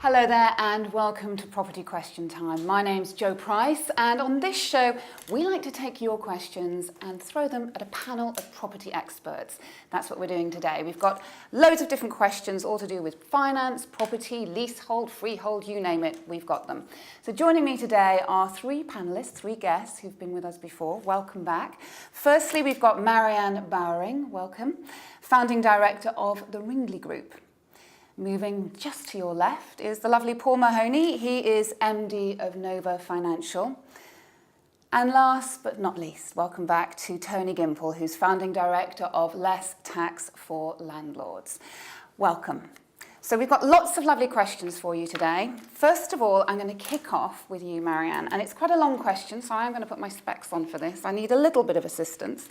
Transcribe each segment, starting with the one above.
Hello there and welcome to Property Question Time. My name's Jo Price, and on this show we like to take your questions and throw them at a panel of property experts. That's what we're doing today. We've got loads of different questions all to do with finance, property, leasehold, freehold, you name it, we've got them. So joining me today are three panellists, three guests who've been with us before. Welcome back. Firstly, we've got Marianne Bowering, welcome, founding director of the Ringley Group. Moving just to your left is the lovely Paul Mahoney. He is MD of Nova Financial. And last but not least, welcome back to Tony Gimple, who's founding director of Less Tax for Landlords. Welcome. So we've got lots of lovely questions for you today. First of all, I'm going to kick off with you, Marianne. And it's quite a long question, so I'm going to put my specs on for this. I need a little bit of assistance.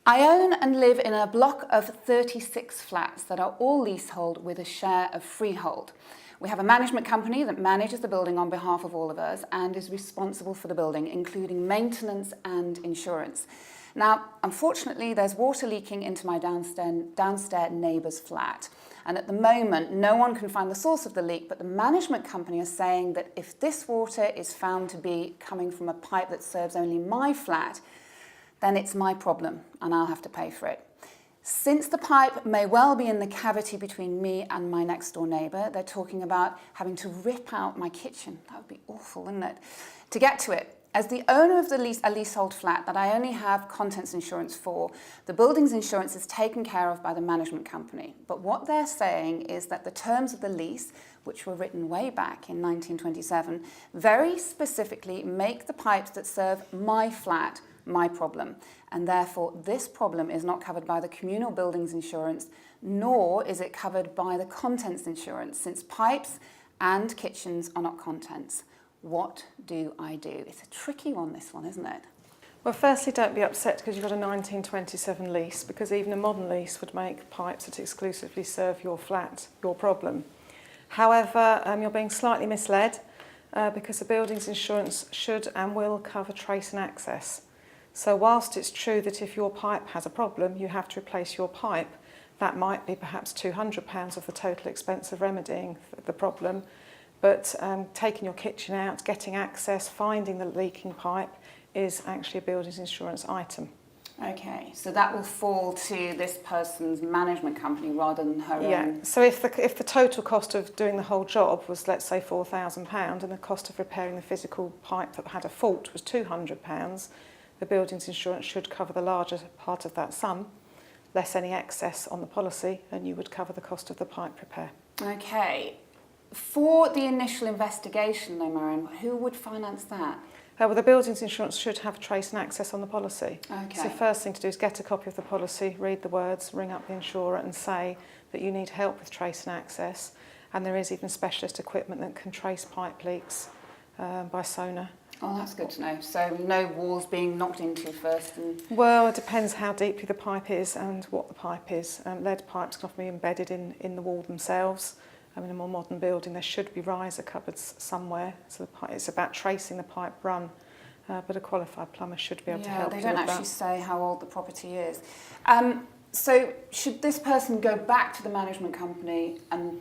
I own and live in a block of 36 flats that are all leasehold with a share of freehold. We have a management company that manages the building on behalf of all of us and is responsible for the building, including maintenance and insurance. Now, unfortunately, there's water leaking into my downstairs neighbour's flat. And at the moment, no one can find the source of the leak, but the management company is saying that if this water is found to be coming from a pipe that serves only my flat, then it's my problem and I'll have to pay for it. Since the pipe may well be in the cavity between me and my next door neighbour, they're talking about having to rip out my kitchen. That would be awful, wouldn't it? To get to it. As the owner of a leasehold flat that I only have contents insurance for, the building's insurance is taken care of by the management company. But what they're saying is that the terms of the lease, which were written way back in 1927, very specifically make the pipes that serve my flat my problem, and therefore this problem is not covered by the communal buildings insurance, nor is it covered by the contents insurance, since pipes and kitchens are not contents. What do I do? It's a tricky one, this one, isn't it? Well, firstly, don't be upset because you've got a 1927 lease, because even a modern lease would make pipes that exclusively serve your flat your problem. However, you're being slightly misled because the buildings insurance should and will cover trace and access. So whilst it's true that if your pipe has a problem, you have to replace your pipe, that might be perhaps £200 of the total expense of remedying the problem. But taking your kitchen out, getting access, finding the leaking pipe is actually a buildings insurance item. Okay, so that will fall to this person's management company rather than her own. Yeah, so if the total cost of doing the whole job was, let's say, £4,000 and the cost of repairing the physical pipe that had a fault was £200, the buildings insurance should cover the larger part of that sum, less any excess on the policy, and you would cover the cost of the pipe repair. Okay. For the initial investigation though, Marianne, who would finance that? Well, the buildings insurance should have trace and access on the policy. Okay. So the first thing to do is get a copy of the policy, read the words, ring up the insurer and say that you need help with trace and access. And there is even specialist equipment that can trace pipe leaks by sonar. Oh, that's good to know. So no walls being knocked into first? Well, it depends how deeply the pipe is and what the pipe is. Lead pipes can often be embedded in the wall themselves. In a more modern building, there should be riser cupboards somewhere. So it's about tracing the pipe run, but a qualified plumber should be able to help you with that. They don't actually say how old the property is. So should this person go back to the management company and...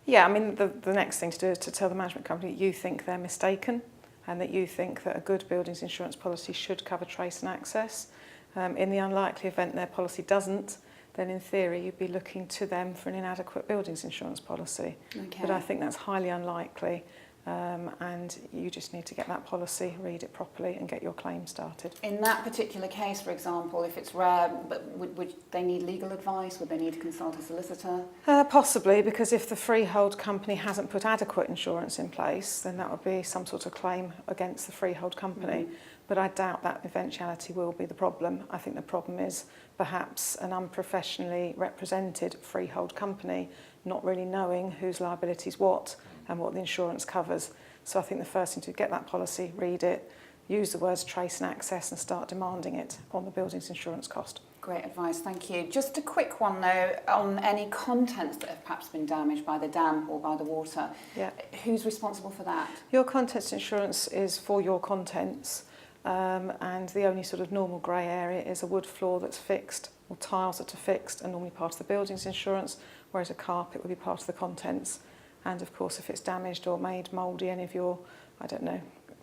Yeah, the next thing to do is to tell the management company that you think they're mistaken and that you think that a good buildings insurance policy should cover trace and access. In the unlikely event their policy doesn't, then in theory you'd be looking to them for an inadequate buildings insurance policy. Okay. But I think that's highly unlikely, and you just need to get that policy, read it properly and get your claim started. In that particular case, for example, if it's rare, but would they need legal advice? Would they need to consult a solicitor? Possibly, because if the freehold company hasn't put adequate insurance in place, then that would be some sort of claim against the freehold company. Mm-hmm. But I doubt that eventuality will be the problem. I think the problem is perhaps an unprofessionally represented freehold company not really knowing whose liability is what and what the insurance covers. So I think the first thing to get that policy, read it, use the words trace and access and start demanding it on the buildings insurance cost. Great advice, thank you. Just a quick one though, on any contents that have perhaps been damaged by the dam or by the water. Yeah. Who's responsible for that? Your contents insurance is for your contents. And the only sort of normal grey area is a wood floor that's fixed or tiles that are fixed and normally part of the buildings insurance, whereas a carpet would be part of the contents. And of course, if it's damaged or made mouldy, any of your, I don't know,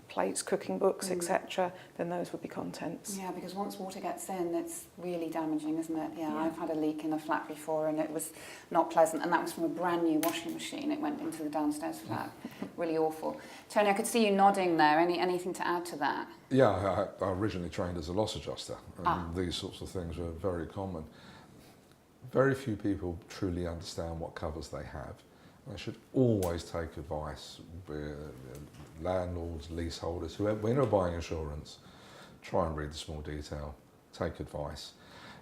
plates, cooking books, etc., then those would be contents. Yeah, because once water gets in, it's really damaging, isn't it? Yeah, I've had a leak in a flat before and it was not pleasant, and that was from a brand new washing machine. It went into the downstairs flat. Really awful. Tony, I could see you nodding there. Anything to add to that? Yeah, I originally trained as a loss adjuster, and these sorts of things were very common. Very few people truly understand what covers they have. They should always take advice, landlords, leaseholders, whoever, when you're buying insurance, try and read the small detail, take advice.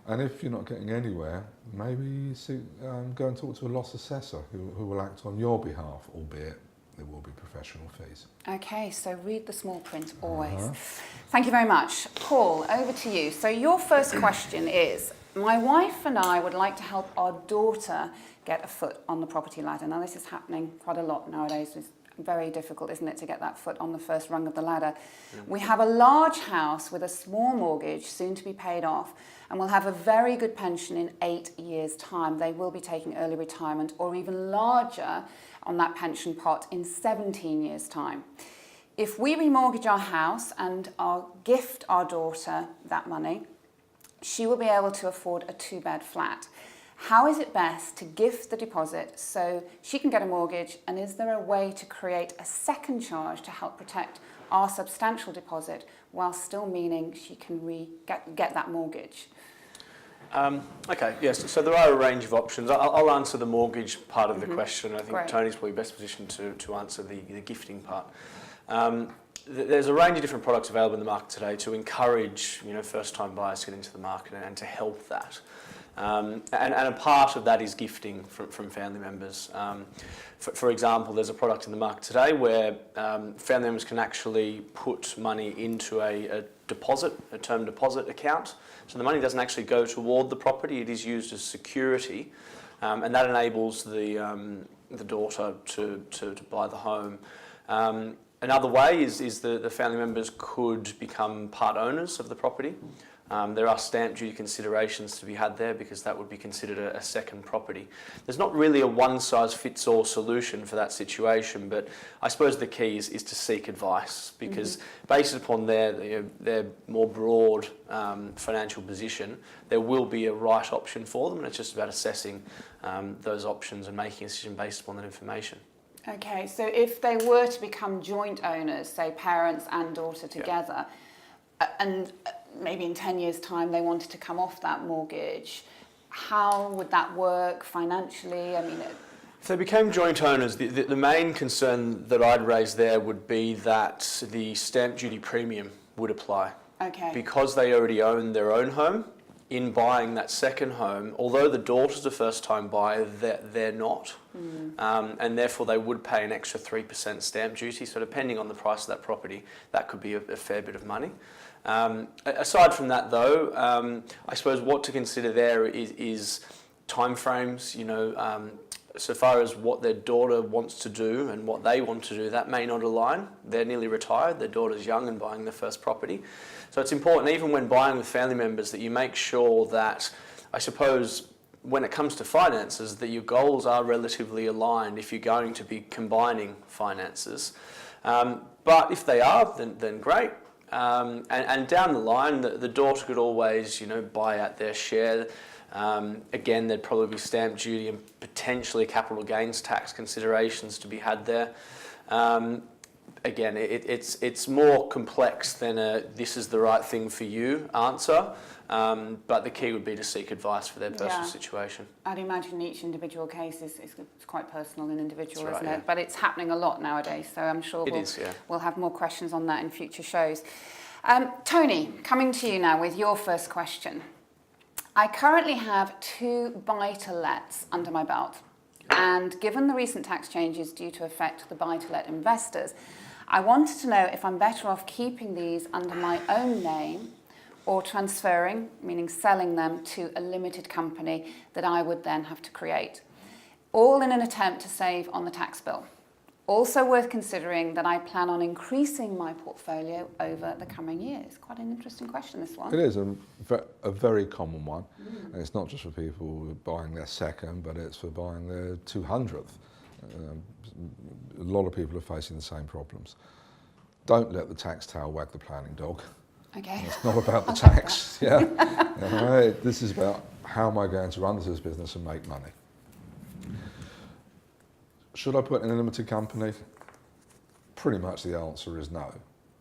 And if you're not getting anywhere, maybe go and talk to a loss assessor who will act on your behalf, albeit there will be professional fees. Okay, so read the small print always. Thank you very much. Paul, over to you. So your first question is, my wife and I would like to help our daughter get a foot on the property ladder. Now, this is happening quite a lot nowadays. It's very difficult, isn't it, to get that foot on the first rung of the ladder. Yeah. We have a large house with a small mortgage soon to be paid off, and we'll have a very good pension in 8 years' time. They will be taking early retirement or even larger on that pension pot in 17 years' time. If we remortgage our house and gift our daughter that money, she will be able to afford a 2-bed flat. How is it best to gift the deposit so she can get a mortgage, and is there a way to create a second charge to help protect our substantial deposit while still meaning she can get that mortgage? Okay, yes, so there are a range of options. I'll answer the mortgage part of the question. I think Great. Tony's probably best positioned to answer the gifting part. There's a range of different products available in the market today to encourage first-time buyers to get into the market and to help that. And a part of that is gifting from family members. For example, there's a product in the market today where family members can actually put money into a term deposit account. So the money doesn't actually go toward the property, it is used as security, and that enables the daughter to buy the home. Another way is the family members could become part owners of the property. There are stamp duty considerations to be had there because that would be considered a second property. There's not really a one-size-fits-all solution for that situation, but I suppose the key is to seek advice because based upon their more broad financial position, there will be a right option for them, and it's just about assessing those options and making a decision based upon that information. Okay, so if they were to become joint owners, say parents and daughter together, and maybe in 10 years' time they wanted to come off that mortgage, how would that work financially? I mean, if they became joint owners, the main concern that I'd raise there would be that the stamp duty premium would apply. Okay. Because they already own their own home, in buying that second home, although the daughter's a first-time buyer, they're not. And therefore they would pay an extra 3% stamp duty. So depending on the price of that property, that could be a fair bit of money. Aside from that though, I suppose what to consider there is timeframes, so far as what their daughter wants to do and what they want to do, that may not align. They're nearly retired, their daughter's young and buying their first property. So it's important, even when buying with family members, that you make sure that, I suppose, when it comes to finances, that your goals are relatively aligned if you're going to be combining finances. But if they are, then great. And down the line, the daughter could always, buy out their share. Again, there'd probably be stamp duty and potentially capital gains tax considerations to be had there. Again, it's more complex than a "this is the right thing for you" answer, but the key would be to seek advice for their personal situation. I'd imagine each individual case is quite personal and individual, That's right, isn't it? But it's happening a lot nowadays, so I'm sure we'll have more questions on that in future shows. Tony, coming to you now with your first question. I currently have 2 buy-to-lets under my belt, and given the recent tax changes due to affect the buy-to-let investors, I wanted to know if I'm better off keeping these under my own name or transferring, meaning selling them to a limited company that I would then have to create, all in an attempt to save on the tax bill. Also worth considering that I plan on increasing my portfolio over the coming years. Quite an interesting question, this one. It is a very common one. And it's not just for people buying their second, but it's for buying their 200th. a lot of people are facing the same problems. Don't let the tax tail wag the planning dog. Okay. It's not about the tax. Yeah. This is about how am I going to run this business and make money. Should I put in a limited company? Pretty much the answer is no.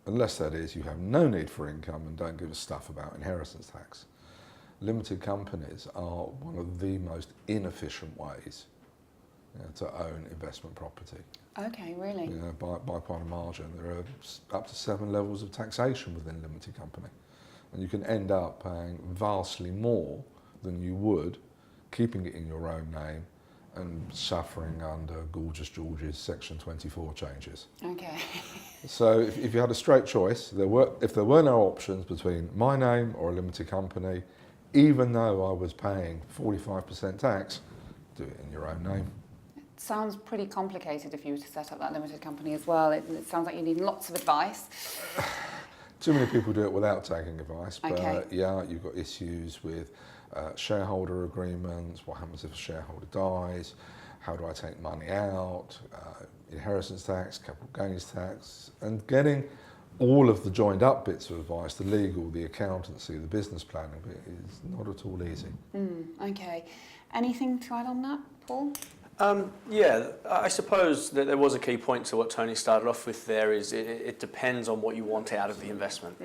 Unless that is you have no need for income and don't give a stuff about inheritance tax. Limited companies are one of the most inefficient ways to own investment property. Okay, really? By quite a margin. There are up to 7 levels of taxation within a limited company. And you can end up paying vastly more than you would keeping it in your own name and suffering under Gorgeous George's Section 24 changes. Okay. So if you had a straight choice, if there were no options between my name or a limited company, even though I was paying 45% tax, do it in your own name. Sounds pretty complicated if you were to set up that limited company as well. It sounds like you need lots of advice. Too many people do it without taking advice, but Okay. yeah, you've got issues with shareholder agreements, what happens if a shareholder dies, how do I take money out, inheritance tax, capital gains tax, and getting all of the joined up bits of advice, the legal, the accountancy, the business planning bit is not at all easy. Okay. Anything to add on that, Paul? Yeah, I suppose that there was a key point to what Tony started off with there is it depends on what you want out of the investment.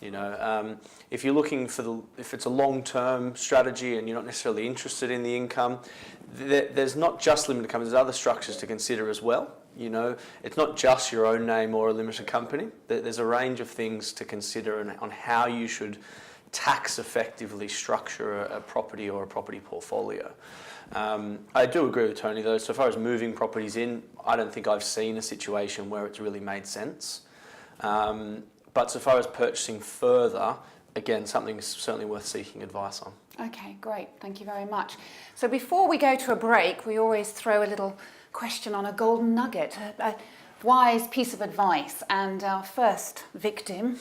You know, if you're looking for if it's a long-term strategy and you're not necessarily interested in the income, there's not just limited companies, there's other structures to consider as well. You know, it's not just your own name or a limited company. There's a range of things to consider on how you should tax effectively structure a property or a property portfolio. I do agree with Tony though, so far as moving properties in, I don't think I've seen a situation where it's really made sense. But so far as purchasing further, again, something certainly worth seeking advice on. Okay, great. Thank you very much. So before we go to a break, we always throw a little question on a golden nugget, a wise piece of advice. And our first victim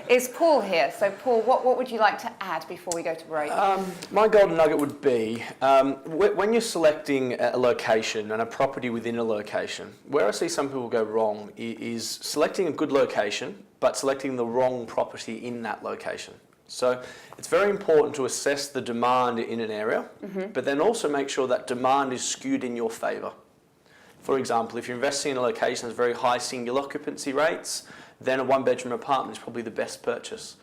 is Paul here. So Paul, what would you like to add before we go to break? My golden nugget would be, when you're selecting a location and a property within a location, where I see some people go wrong is selecting a good location, but selecting the wrong property in that location. So it's very important to assess the demand in an area, but then also make sure that demand is skewed in your favour. For example, if you're investing in a location that's very high single occupancy rates, then a one-bedroom apartment is probably the best purchase.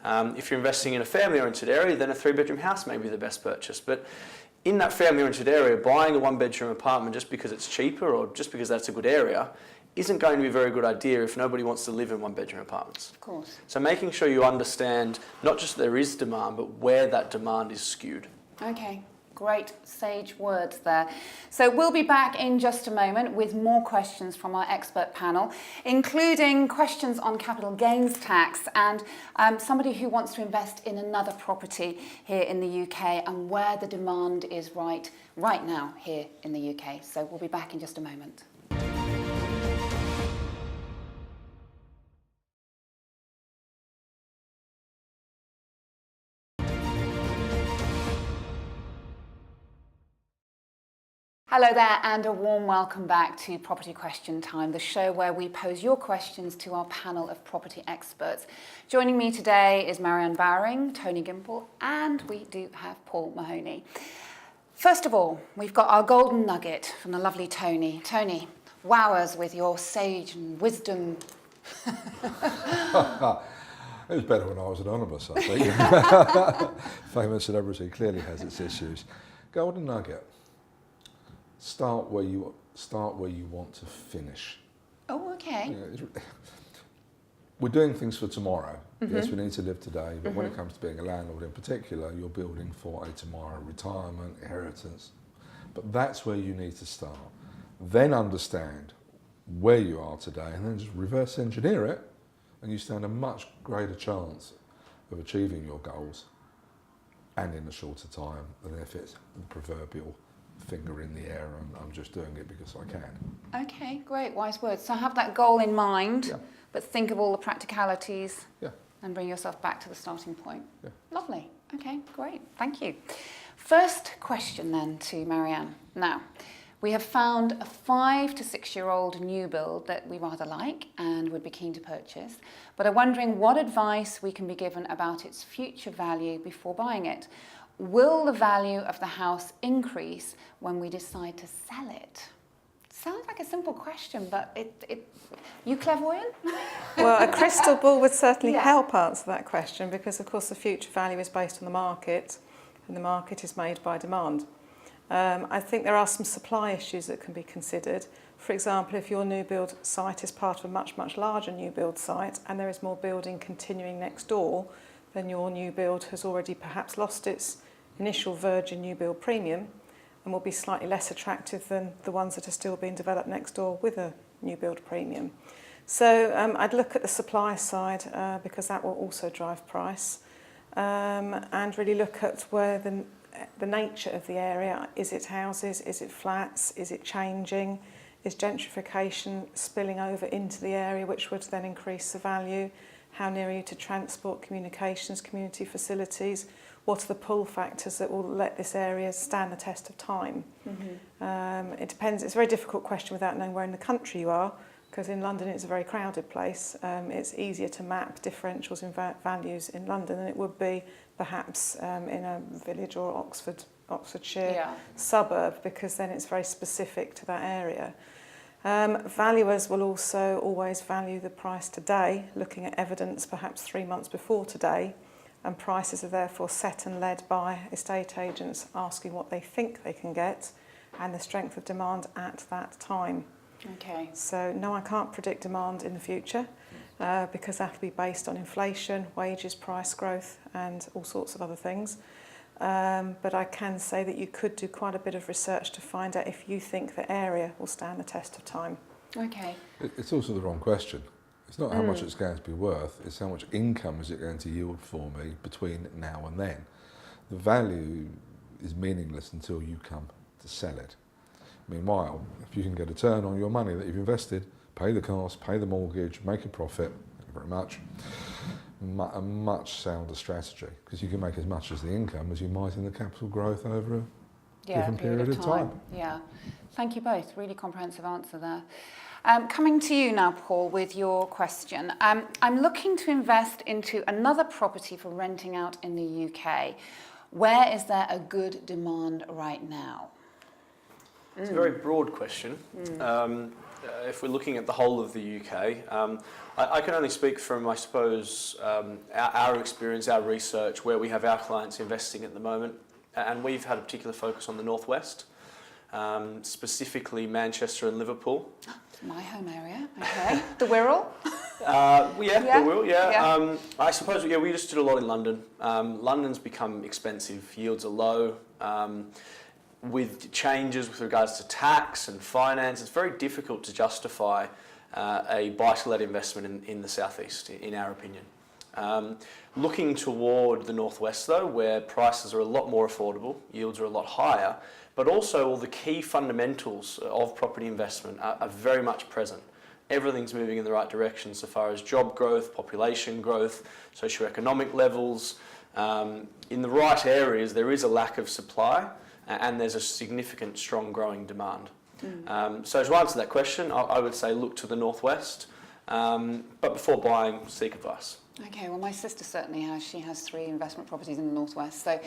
If you're investing in a family-oriented area, then a three-bedroom house may be the best purchase. But in that family-oriented area, buying a one-bedroom apartment just because it's cheaper or just because that's a good area isn't going to be a very good idea if nobody wants to live in one-bedroom apartments. Of course. So making sure you understand not just there is demand, but where that demand is skewed. Okay, great sage words there. So we'll be back in just a moment with more questions from our expert panel, including questions on capital gains tax and somebody who wants to invest in another property here in the UK and where the demand is right now here in the UK. So we'll be back in just a moment. Hello there and a warm welcome back to Property Question Time, the show where we pose your questions to our panel of property experts. Joining me today is Marianne Bowering, Tony Gimple, and we do have Paul Mahoney. First of all, we've got our golden nugget from the lovely Tony. Tony, wow us with your sage and wisdom. It was better when I was anonymous, I think. Famous celebrity clearly has its issues. Golden nugget. Start where you want to finish. Oh, okay. We're doing things for tomorrow. Yes, we need to live today, but when it comes to being a landlord in particular, you're building for a tomorrow, retirement, inheritance. But that's where you need to start. Then understand where you are today and then just reverse engineer it, and you stand a much greater chance of achieving your goals and in a shorter time than if it's the proverbial finger in the air and I'm just doing it because I can. Okay, great, wise words. So have that goal in mind, but think of all the practicalities and bring yourself back to the starting point. Yeah. Lovely. Okay, great. Thank you. First question then to Marianne. Now, We have found a 5 to 6 year old new build that we rather like and would be keen to purchase, but are wondering what advice we can be given about its future value before buying it. Will the value of the house increase when we decide to sell it? Sounds like a simple question, but you clairvoyant? Well, a crystal ball would certainly Yeah. help answer that question, because of course the future value is based on the market, and the market is made by demand. I think there are some supply issues that can be considered. For example, if your new build site is part of a much, much larger new build site and there is more building continuing next door, then your new build has already perhaps lost its initial virgin new build premium and will be slightly less attractive than the ones that are still being developed next door with a new build premium. So I'd look at the supply side because that will also drive price, and really look at where the nature of the area. Is it houses? Is it flats? Is it changing? Is gentrification spilling over into the area, which would then increase the value? How near are you to transport, communications, community facilities? What are the pull factors that will let this area stand the test of time? It depends. It's a very difficult question without knowing where in the country you are, because in London it's a very crowded place. It's easier to map differentials in values in London than it would be perhaps in a village or Oxfordshire suburb, because then it's very specific to that area. Valuers will also always value the price today, looking at evidence perhaps 3 months before today, and prices are therefore set and led by estate agents asking what they think they can get and the strength of demand at that time. Okay. So no, I can't predict demand in the future because that'll be based on inflation, wages, price growth and all sorts of other things. But I can say that you could do quite a bit of research to find out if you think the area will stand the test of time. Okay. It's also the wrong question. It's not how much it's going to be worth, it's how much income is it going to yield for me between now and then. The value is meaningless until you come to sell it. Meanwhile, if you can get a turn on your money that you've invested, pay the cost, pay the mortgage, make a profit, thank you very much, a much sounder strategy, because you can make as much as the income as you might in the capital growth over a given period of time. Yeah. Thank you both. Really comprehensive answer there. Coming to you now, Paul, with your question. I'm looking to invest into another property for renting out in the UK. Where is there a good demand right now? It's a very broad question. If we're looking at the whole of the UK, I can only speak from, I suppose, our experience, our research, where we have our clients investing at the moment. And we've had a particular focus on the northwest, specifically Manchester and Liverpool. My home area, okay. The Wirral? The Wirral, yeah. I suppose, we just did a lot in London. London's become expensive, yields are low. With changes with regards to tax and finance, it's very difficult to justify a buy-to-let investment in the southeast, in our opinion. Looking toward the northwest, though, where prices are a lot more affordable, yields are a lot higher, but also all the key fundamentals of property investment are very much present. Everything's moving in the right direction so far as job growth, population growth, socioeconomic levels. In the right areas, there is a lack of supply, and there's a significant, strong growing demand. So to answer that question, I would say look to the northwest, but before buying, seek advice. Okay, well, my sister certainly has. She has 3 investment properties in the northwest. So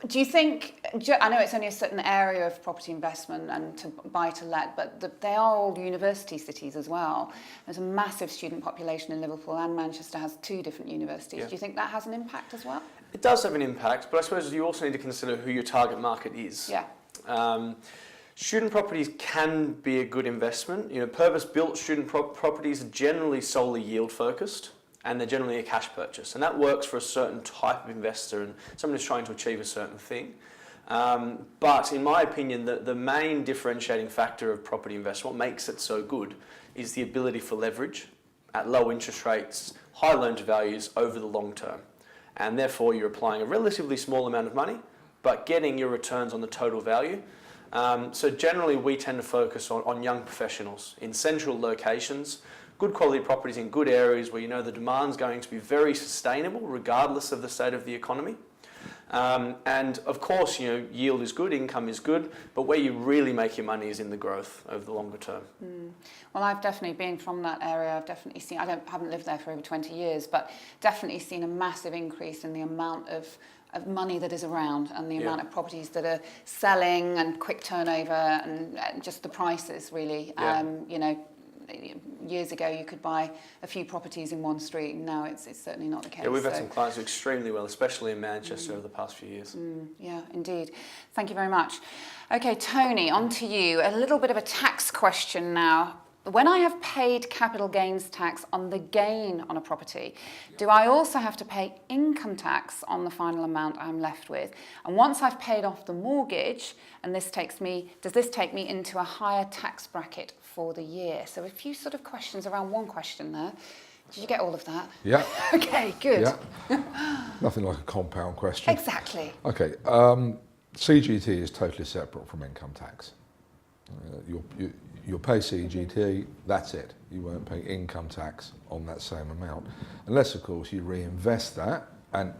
do you think, I know it's only a certain area of property investment and to buy to let, but they are all university cities as well. There's a massive student population in Liverpool, and Manchester has 2 different universities. Yeah. Do you think that has an impact as well? It does have an impact, but I suppose you also need to consider who your target market is. Yeah. Student properties can be a good investment. Purpose-built student properties are generally solely yield-focused, and they're generally a cash purchase. And that works for a certain type of investor and someone who's trying to achieve a certain thing. But in my opinion, the main differentiating factor of property investment, what makes it so good, is the ability for leverage at low interest rates, high loan-to-values over the long term. And therefore, you're applying a relatively small amount of money, but getting your returns on the total value. So generally, we tend to focus on young professionals in central locations, good quality properties in good areas where you know the demand's going to be very sustainable regardless of the state of the economy. And of course, yield is good, income is good, but where you really make your money is in the growth over the longer term. Well, I've definitely been from that area. I've definitely seen, haven't lived there for over 20 years, but definitely seen a massive increase in the amount of money that is around and the amount of properties that are selling and quick turnover and just the prices really. Years ago you could buy a few properties in one street, and now it's certainly not the case. Yeah, we've had some clients who do extremely well, especially in Manchester over the past few years. Yeah, indeed. Thank you very much. Okay, Tony, on to you. A little bit of a tax question now. When I have paid capital gains tax on the gain on a property, do I also have to pay income tax on the final amount I'm left with? And once I've paid off the mortgage, and does this take me into a higher tax bracket for the year? So a few sort of questions around one question there. Did you get all of that? Yeah. Okay, good. Yeah. Nothing like a compound question. Exactly. Okay. CGT is totally separate from income tax. You'll pay CGT, that's it. You won't pay income tax on that same amount. Unless, of course, you reinvest that and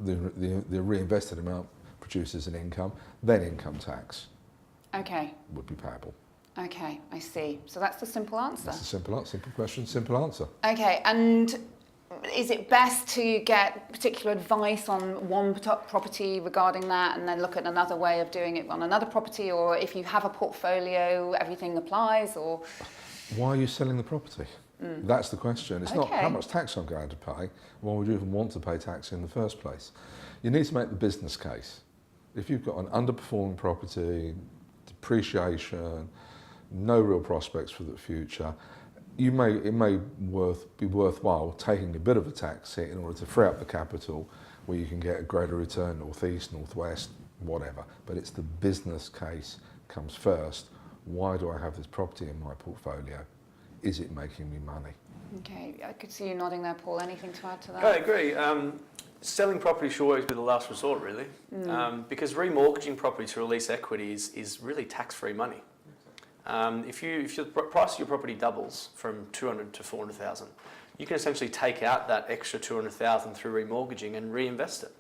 the reinvested amount produces an income, then income tax would be payable. Okay, I see. So that's the simple answer. That's a simple question, simple answer. Okay, and is it best to get particular advice on one property regarding that and then look at another way of doing it on another property, or if you have a portfolio, everything applies, or? Why are you selling the property? That's the question. It's not how much tax I'm going to pay. Why would you even want to pay tax in the first place? You need to make the business case. If you've got an underperforming property, depreciation, no real prospects for the future, it may be worthwhile taking a bit of a tax hit in order to free up the capital where you can get a greater return northeast, northwest, whatever. But it's the business case comes first. Why do I have this property in my portfolio? Is it making me money? Okay, I could see you nodding there, Paul. Anything to add to that? I agree. Selling property should always be the last resort, really, because remortgaging property to release equity is really tax-free money. If the price of your property doubles from 200 to 400,000, you can essentially take out that extra 200,000 through remortgaging and reinvest it.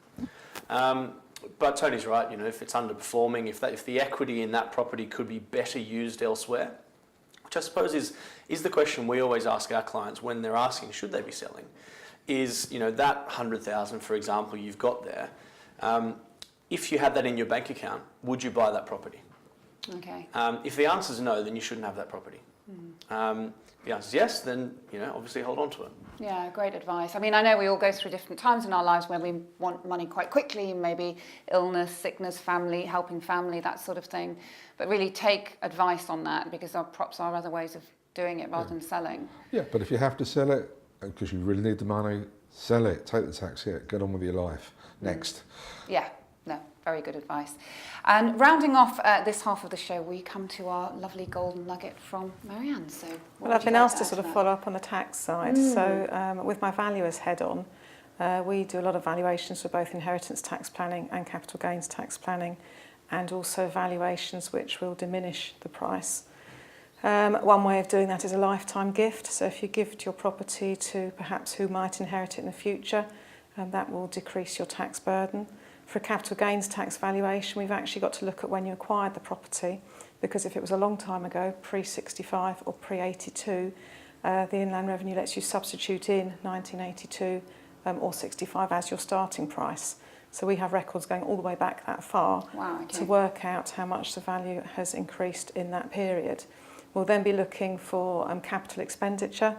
But Tony's right. If it's underperforming, if the equity in that property could be better used elsewhere, which I suppose is the question we always ask our clients when they're asking should they be selling, is that 100,000, for example, you've got there. If you had that in your bank account, would you buy that property? Okay. If the answer is no, then you shouldn't have that property. If the answer is yes, then obviously hold on to it. Yeah, great advice. I mean, I know we all go through different times in our lives where we want money quite quickly, maybe illness, sickness, family, helping family, that sort of thing. But really take advice on that, because our props are other ways of doing it rather than selling. Yeah, but if you have to sell it because you really need the money, sell it, take the tax hit, get on with your life. Next. Yeah. No, very good advice. And rounding off this half of the show, we come to our lovely golden nugget from Marianne. So, well, I've been asked to sort of follow up on the tax side. So with my valuer's head on, we do a lot of valuations for both inheritance tax planning and capital gains tax planning, and also valuations which will diminish the price. One way of doing that is a lifetime gift. So if you gift your property to perhaps who might inherit it in the future, that will decrease your tax burden. For a capital gains tax valuation, we've actually got to look at when you acquired the property, because if it was a long time ago, pre-65 or pre-82, the Inland Revenue lets you substitute in 1982 or 65 as your starting price. So we have records going all the way back that far to work out how much the value has increased in that period. We'll then be looking for capital expenditure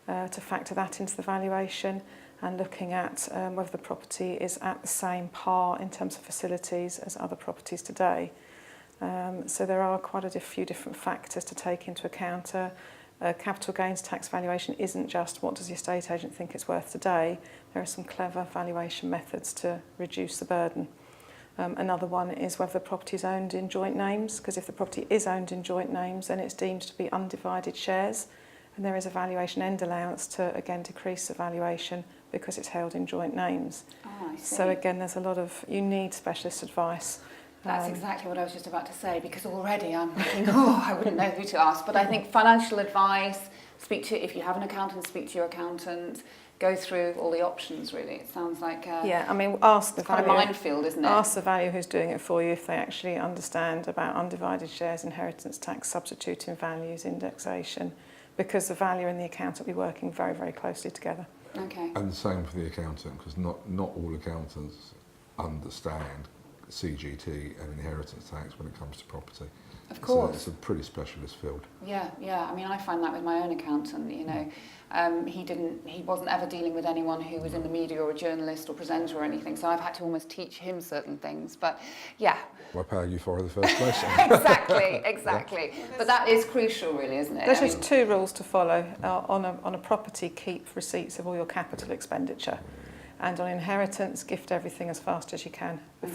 to factor that into the valuation, and looking at whether the property is at the same par in terms of facilities as other properties today. So there are quite a few different factors to take into account. Capital gains tax valuation isn't just what does the estate agent think it's worth today. There are some clever valuation methods to reduce the burden. Another one is whether the property is owned in joint names, because if the property is owned in joint names, then it's deemed to be undivided shares, and there is a valuation end allowance to again decrease the valuation because it's held in joint names. Oh, I see. So again, you need specialist advice. That's exactly what I was just about to say, because already I'm thinking, I wouldn't know who to ask. But I think financial advice, if you have an accountant, speak to your accountant, go through all the options, really. It sounds like Yeah, I mean, ask the it's quite a valuer. minefield, isn't it? Ask the valuer who's doing it for you if they actually understand about undivided shares, inheritance tax, substituting values, indexation, because the valuer and the accountant will be working very, very closely together. Okay. And the same for the accountant, because not all accountants understand CGT and inheritance tax when it comes to property. Of course. It's a pretty specialist field. Yeah, yeah. I mean, I find that with my own accountant, you know. He wasn't ever dealing with anyone who was in the media or a journalist or presenter or anything, so I've had to almost teach him certain things. But yeah. Why pay you for in the first place? Exactly. But that is crucial, really, isn't it? There's I just mean, 2 rules to follow. On a property, keep receipts of all your capital expenditure. And on inheritance, gift everything as fast as you can. In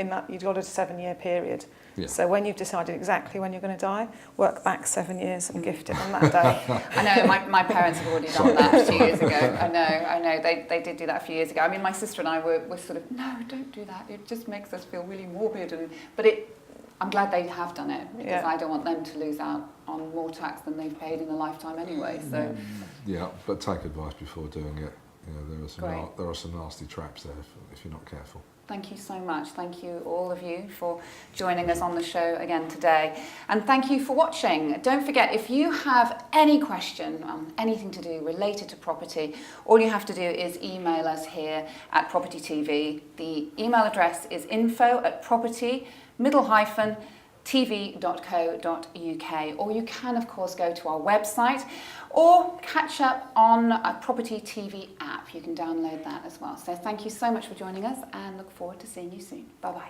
that, you've got a 7-year period. Yeah. So when you've decided exactly when you're going to die, work back 7 years and gift it on that day. I know, my parents have already done that a few years ago. I know, they did do that a few years ago. I mean, my sister and I were sort of, no, don't do that. It just makes us feel really morbid. But I'm glad they have done it, because I don't want them to lose out on more tax than they've paid in a lifetime anyway. So Yeah, but take advice before doing it. You know, there are some nasty traps there if you're not careful. thank you so much. Thank you, all of you, for joining us on the show again today. And thank you for watching. Don't forget, if you have any question on anything to do related to property, all you have to do is email us here at Property TV. The email address is info@property-tv.co.uk, or you can, of course, go to our website or catch up on a Property TV app. You can download that as well. So thank you so much for joining us, and look forward to seeing you soon. Bye-bye.